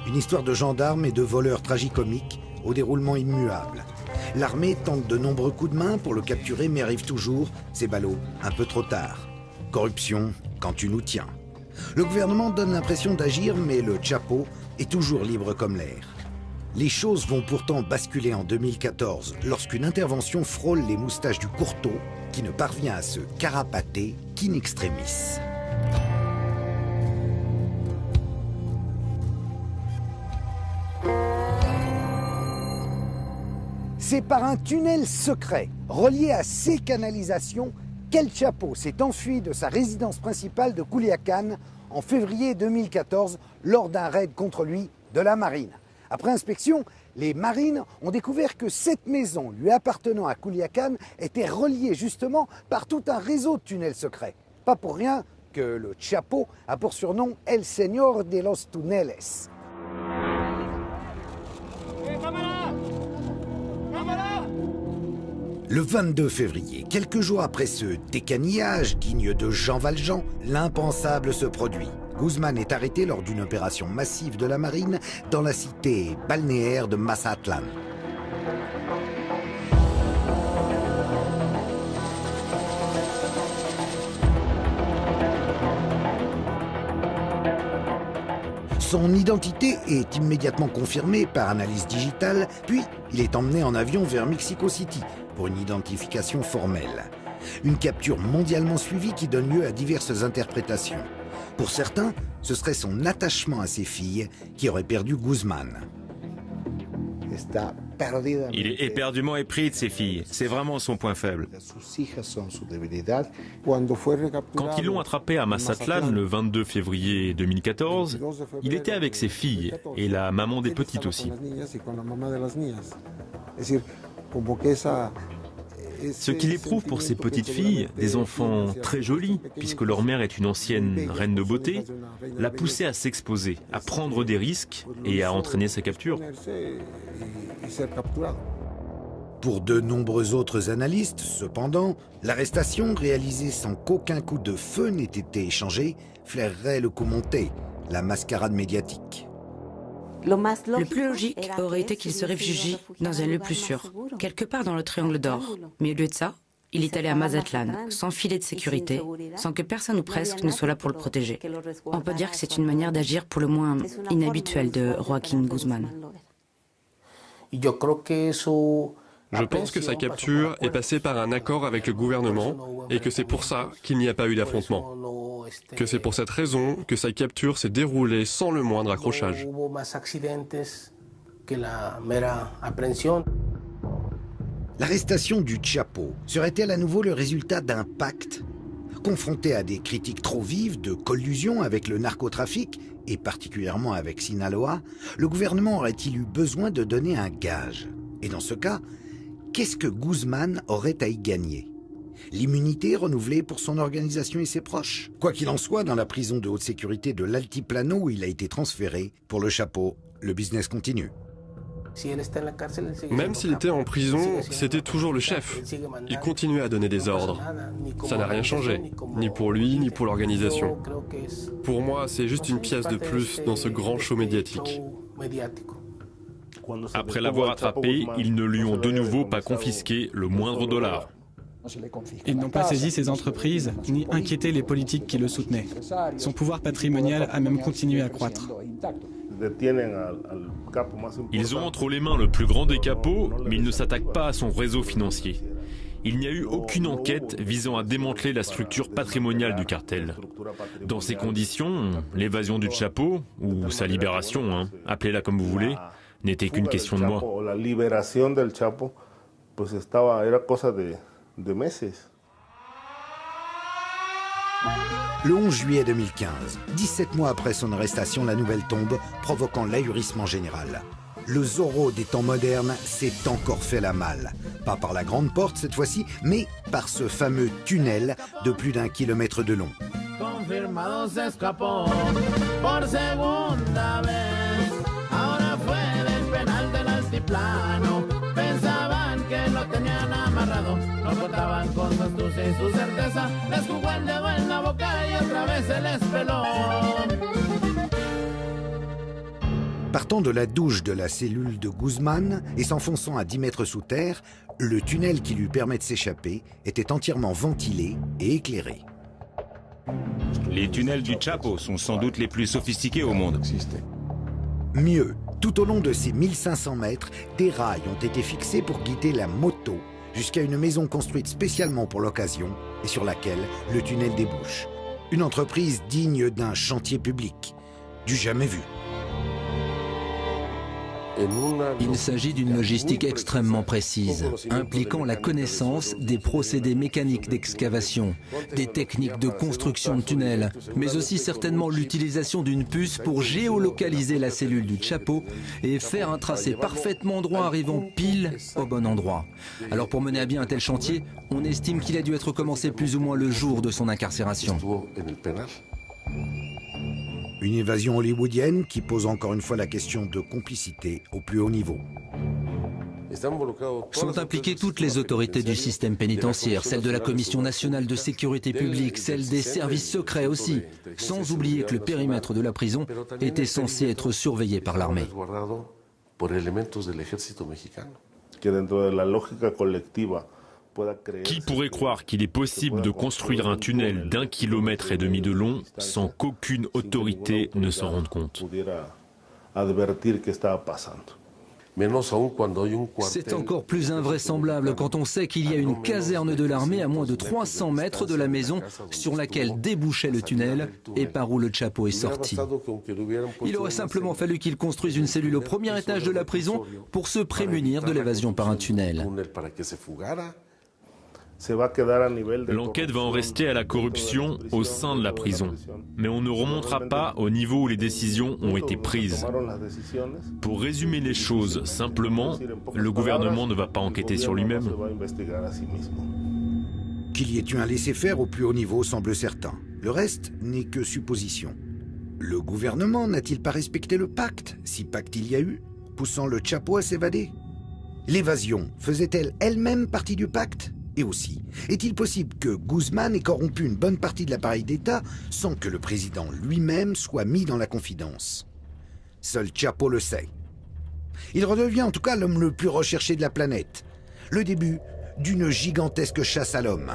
Une histoire de gendarmes et de voleurs tragicomiques au déroulement immuable. L'armée tente de nombreux coups de main pour le capturer, mais arrive toujours, ces ballots, un peu trop tard. Corruption, quand tu nous tiens. Le gouvernement donne l'impression d'agir, mais le Chapo est toujours libre comme l'air. Les choses vont pourtant basculer en 2014, lorsqu'une intervention frôle les moustaches du courteau, qui ne parvient à se carapater qu'in extremis. C'est par un tunnel secret relié à ces canalisations qu'El Chapo s'est enfui de sa résidence principale de Culiacán en février 2014 lors d'un raid contre lui de la marine. Après inspection, les marines ont découvert que cette maison lui appartenant à Culiacán était reliée justement par tout un réseau de tunnels secrets. Pas pour rien que le Chapo a pour surnom El Señor de los Tuneles. Le 22 février, quelques jours après ce décanillage digne de Jean Valjean, l'impensable se produit. Guzmán est arrêté lors d'une opération massive de la marine dans la cité balnéaire de Mazatlán. Son identité est immédiatement confirmée par analyse digitale, puis il est emmené en avion vers Mexico City pour une identification formelle. Une capture mondialement suivie qui donne lieu à diverses interprétations. Pour certains, ce serait son attachement à ses filles qui aurait perdu Guzmán. Il est éperdument épris de ses filles. C'est vraiment son point faible. Quand ils l'ont attrapé à Mazatlán le 22 février 2014, il était avec ses filles et la maman des petites aussi. Ce qu'il éprouve pour ses petites filles, des enfants très jolis, puisque leur mère est une ancienne reine de beauté, l'a poussé à s'exposer, à prendre des risques et à entraîner sa capture. Pour de nombreux autres analystes, cependant, l'arrestation réalisée sans qu'aucun coup de feu n'ait été échangé flairerait le coup monté, la mascarade médiatique. Le plus logique aurait été qu'il se réfugie dans un lieu plus sûr, quelque part dans le triangle d'or. Mais au lieu de ça, il est allé à Mazatlán, sans filet de sécurité, sans que personne ou presque ne soit là pour le protéger. On peut dire que c'est une manière d'agir pour le moins inhabituelle de Joaquín Guzmán. Je pense que sa capture est passée par un accord avec le gouvernement et que c'est pour ça qu'il n'y a pas eu d'affrontement. Que c'est pour cette raison que sa capture s'est déroulée sans le moindre accrochage. L'arrestation du Chapo serait-elle à nouveau le résultat d'un pacte? Confronté à des critiques trop vives de collusion avec le narcotrafic, et particulièrement avec Sinaloa, le gouvernement aurait-il eu besoin de donner un gage? Et dans ce cas, qu'est-ce que Guzmán aurait à y gagner? L'immunité renouvelée pour son organisation et ses proches? Quoi qu'il en soit, dans la prison de haute sécurité de l'Altiplano où il a été transféré, pour le Chapo, le business continue. Même s'il était en prison, c'était toujours le chef. Il continuait à donner des ordres. Ça n'a rien changé, ni pour lui, ni pour l'organisation. Pour moi, c'est juste une pièce de plus dans ce grand show médiatique. Après l'avoir attrapé, ils ne lui ont de nouveau pas confisqué le moindre dollar. Ils n'ont pas saisi ses entreprises, ni inquiété les politiques qui le soutenaient. Son pouvoir patrimonial a même continué à croître. Ils ont entre les mains le plus grand des capos, mais ils ne s'attaquent pas à son réseau financier. Il n'y a eu aucune enquête visant à démanteler la structure patrimoniale du cartel. Dans ces conditions, l'évasion du Chapo, ou sa libération, appelez-la comme vous voulez, n'était qu'une question de mois. Le 11 juillet 2015, 17 mois après son arrestation, la nouvelle tombe, provoquant l'ahurissement général. Le Zorro des temps modernes s'est encore fait la malle. Pas par la grande porte cette fois-ci, mais par ce fameux tunnel de plus d'1 kilomètre de long. Partant de la douche de la cellule de Guzmán et s'enfonçant à 10 mètres sous terre, le tunnel qui lui permet de s'échapper était entièrement ventilé et éclairé. Les tunnels du Chapo sont sans doute les plus sophistiqués au monde. Mieux, tout au long de ces 1500 mètres, des rails ont été fixés pour guider la moto jusqu'à une maison construite spécialement pour l'occasion et sur laquelle le tunnel débouche. Une entreprise digne d'un chantier public, du jamais vu. Il s'agit d'une logistique extrêmement précise, impliquant la connaissance des procédés mécaniques d'excavation, des techniques de construction de tunnels, mais aussi certainement l'utilisation d'une puce pour géolocaliser la cellule du Chapo et faire un tracé parfaitement droit arrivant pile au bon endroit. Alors pour mener à bien un tel chantier, on estime qu'il a dû être commencé plus ou moins le jour de son incarcération. Une évasion hollywoodienne qui pose encore une fois la question de complicité au plus haut niveau. Sont impliquées toutes les autorités du système pénitentiaire, celle de la Commission nationale de sécurité publique, celle des services secrets aussi, sans oublier que le périmètre de la prison était censé être surveillé par l'armée. Qui pourrait croire qu'il est possible de construire un tunnel d'1,5 km de long sans qu'aucune autorité ne s'en rende compte? C'est encore plus invraisemblable quand on sait qu'il y a une caserne de l'armée à moins de 300 mètres de la maison sur laquelle débouchait le tunnel et par où le Chapo est sorti. Il aurait simplement fallu qu'il construise une cellule au premier étage de la prison pour se prémunir de l'évasion par un tunnel. L'enquête va en rester à la corruption au sein de la prison. Mais on ne remontera pas au niveau où les décisions ont été prises. Pour résumer les choses simplement, le gouvernement ne va pas enquêter sur lui-même. Qu'il y ait eu un laisser-faire au plus haut niveau semble certain. Le reste n'est que supposition. Le gouvernement n'a-t-il pas respecté le pacte, si pacte il y a eu, poussant le Chapo à s'évader? L'évasion faisait-elle elle-même partie du pacte? Et aussi, est-il possible que Guzmán ait corrompu une bonne partie de l'appareil d'État sans que le président lui-même soit mis dans la confidence? Seul Chapo le sait. Il redevient en tout cas l'homme le plus recherché de la planète. Le début d'une gigantesque chasse à l'homme.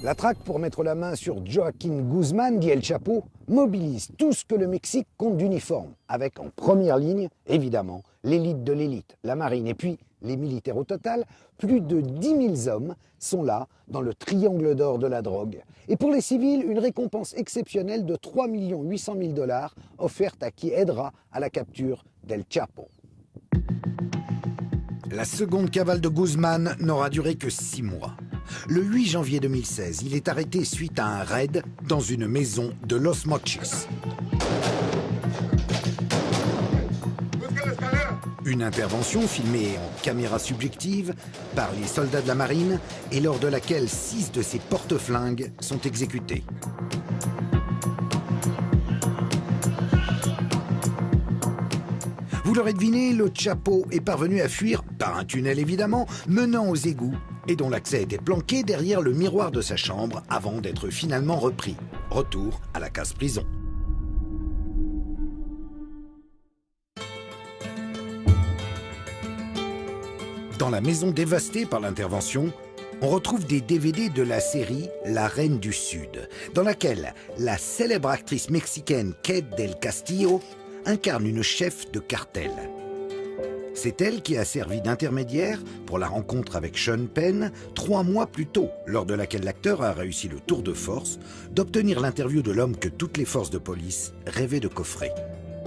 La traque pour mettre la main sur Joaquín Guzmán, dit El Chapo, mobilise tout ce que le Mexique compte d'uniforme, avec en première ligne, évidemment, l'élite de l'élite, la marine, et puis les militaires au total. Plus de 10 000 hommes sont là, dans le triangle d'or de la drogue. Et pour les civils, une récompense exceptionnelle de 3 800 000 $ offerte à qui aidera à la capture d'El Chapo. La seconde cavale de Guzmán n'aura duré que 6 mois. Le 8 janvier 2016, il est arrêté suite à un raid dans une maison de Los Mochis. Une intervention filmée en caméra subjective par les soldats de la marine et lors de laquelle 6 de ses porte-flingues sont exécutés. Vous l'aurez deviné, le Chapo est parvenu à fuir, par un tunnel évidemment, menant aux égouts et dont l'accès était planqué derrière le miroir de sa chambre avant d'être finalement repris. Retour à la case prison. Dans la maison dévastée par l'intervention, on retrouve des DVD de la série La Reine du Sud, dans laquelle la célèbre actrice mexicaine Kate del Castillo incarne une chef de cartel. C'est elle qui a servi d'intermédiaire pour la rencontre avec Sean Penn 3 mois plus tôt, lors de laquelle l'acteur a réussi le tour de force d'obtenir l'interview de l'homme que toutes les forces de police rêvaient de coffrer.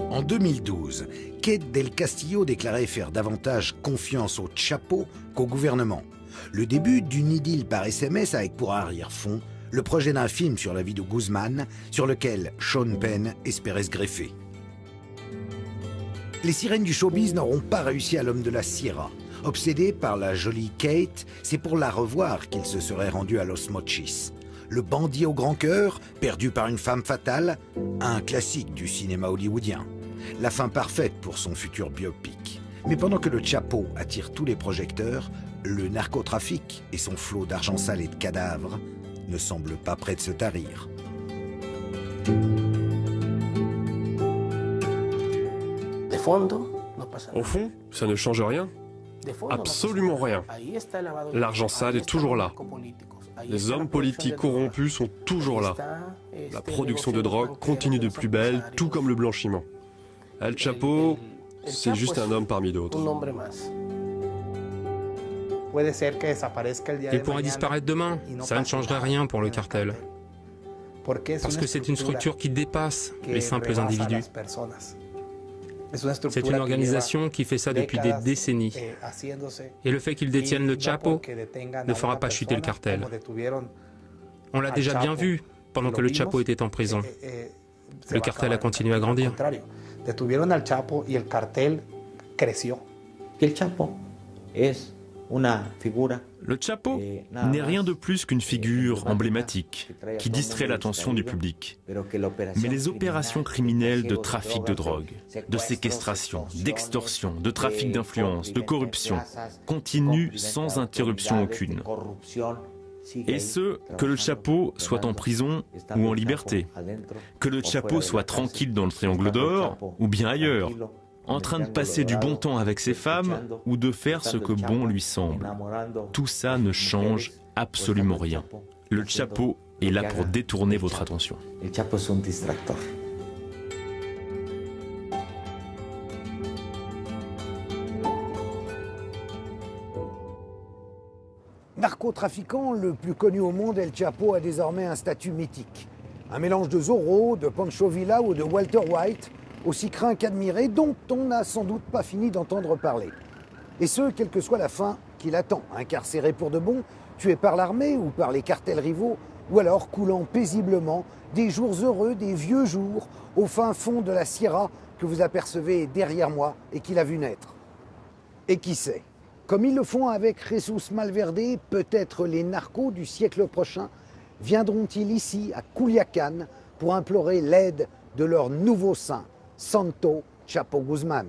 En 2012, Kate del Castillo déclarait faire davantage confiance au Chapo qu'au gouvernement. Le début d'une idylle par SMS avec pour arrière-fond le projet d'un film sur la vie de Guzmán, sur lequel Sean Penn espérait se greffer. Les sirènes du showbiz n'auront pas réussi à l'homme de la Sierra. Obsédé par la jolie Kate, c'est pour la revoir qu'il se serait rendu à Los Mochis. Le bandit au grand cœur, perdu par une femme fatale, un classique du cinéma hollywoodien. La fin parfaite pour son futur biopic. Mais pendant que le Chapo attire tous les projecteurs, le narcotrafic et son flot d'argent sale et de cadavres ne semblent pas près de se tarir. Au fond, ça ne change rien. Absolument rien. L'argent sale est toujours là. Les hommes politiques corrompus sont toujours là. La production de drogue continue de plus belle, tout comme le blanchiment. El Chapo, c'est juste un homme parmi d'autres. Il pourrait disparaître demain, ça ne changerait rien pour le cartel. Parce que c'est une structure qui dépasse les simples individus. C'est une organisation qui fait ça depuis des décennies. Et le fait qu'ils détiennent le Chapo ne fera pas chuter le cartel. On l'a déjà bien vu pendant que le Chapo était en prison. Le cartel a continué à grandir. Le Chapo n'est rien de plus qu'une figure emblématique qui distrait l'attention du public. Mais les opérations criminelles de trafic de drogue, de séquestration, d'extorsion, de trafic d'influence, de corruption continuent sans interruption aucune. Et ce, que le Chapo soit en prison ou en liberté, que le Chapo soit tranquille dans le Triangle d'Or ou bien ailleurs, en train de passer du bon temps avec ses femmes ou de faire ce que bon lui semble. Tout ça ne change absolument rien. Le Chapo est là pour détourner votre attention. Narcotrafiquant le plus connu au monde, El Chapo a désormais un statut mythique. Un mélange de Zorro, de Pancho Villa ou de Walter White, aussi craint qu'admiré, dont on n'a sans doute pas fini d'entendre parler. Et ce, quelle que soit la fin qui l'attend, incarcéré pour de bon, tué par l'armée ou par les cartels rivaux, ou alors coulant paisiblement des jours heureux, des vieux jours, au fin fond de la Sierra que vous apercevez derrière moi et qu'il a vu naître. Et qui sait, comme ils le font avec Jesus Malverde, peut-être les narcos du siècle prochain viendront-ils ici, à Culiacán, pour implorer l'aide de leur nouveau saint, Santo Chapo Guzmán.